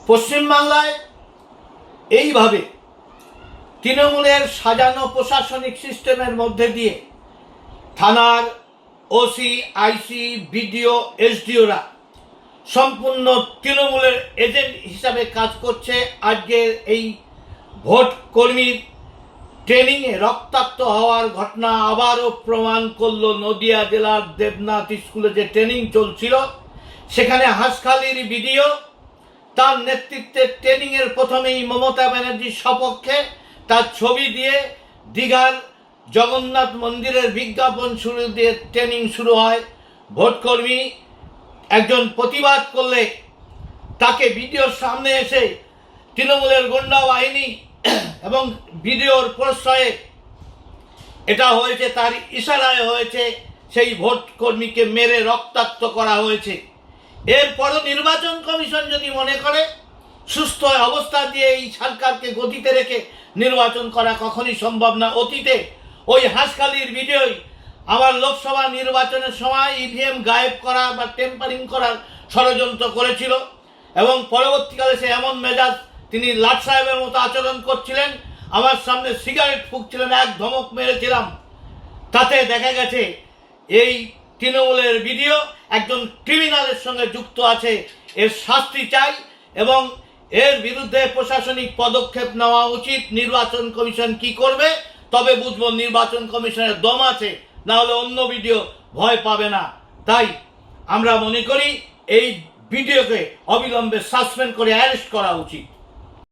পশ্চিমবাংলায় এইভাবে তৃণমূলের সাজানো প্রশাসনিক সিস্টেমের মধ্যে দিয়ে থানার ওসি, আইসি, বিডিও, এসডিওরা সম্পূর্ণ তৃণমূলের এজেন্ট হিসাবে কাজ করছে। আজকের এই ভোট কর্মীর ট্রেনিংয়ে রক্তাক্ত হওয়ার ঘটনা আবারও প্রমাণ করলো নদিয়া জেলার দেবনাথ স্কুলে যে ট্রেনিং চলছিল সেখানে হাঁসখালির বিডিও তার নেতৃত্বে ট্রেনিংয়ের প্রথমেই মমতা ব্যানার্জির সপক্ষে তার ছবি দিয়ে দীঘার জগন্নাথ মন্দিরের বিজ্ঞাপন শুরু দিয়ে ট্রেনিং শুরু হয়। ভোটকর্মী একজন প্রতিবাদ করলে তাকে ভিডিওর সামনে এসে তৃণমূলের গুন্ডা বাহিনী এবং ভিডিওর প্রশ্রয়ে এটা হয়েছে, তার ইশারায় হয়েছে, সেই ভোট কর্মীকে মেরে রক্তাক্ত করা হয়েছে। এরপরও নির্বাচন কমিশন যদি মনে করে সুস্থ অবস্থা দিয়ে এই সরকারকে গতিতে রেখে নির্বাচন করা কখনই সম্ভব না। অতীতে ওই হাঁসখালির ভিডিওই আবার লোকসভা নির্বাচনের সময় ইভিএম গায়েব করা বা টেম্পারিং করার ষড়যন্ত্র করেছিল এবং পরবর্তীকালে সে এমন মেজাজ, তিনি লাট সাহেবের মতো আচরণ করছিলেন, আমার সামনে সিগারেট ফুঁকছিলেন, এক ধমক মেরেছিলাম। তাতে দেখা গেছে এই তৃণমূলের ভিডিও একজন ক্রিমিনালের সঙ্গে যুক্ত আছে। এর শাস্তি চাই এবং এর বিরুদ্ধে প্রশাসনিক পদক্ষেপ নেওয়া উচিত। নির্বাচন কমিশন কি করবে তবে বুঝবো নির্বাচন কমিশনের দম আছে, না হলে অন্য ভিডিও ভয় পাবে না। তাই আমরা মনে করি এই ভিডিওকে অবিলম্বে সাসপেন্ড করে অ্যারেস্ট করা উচিত।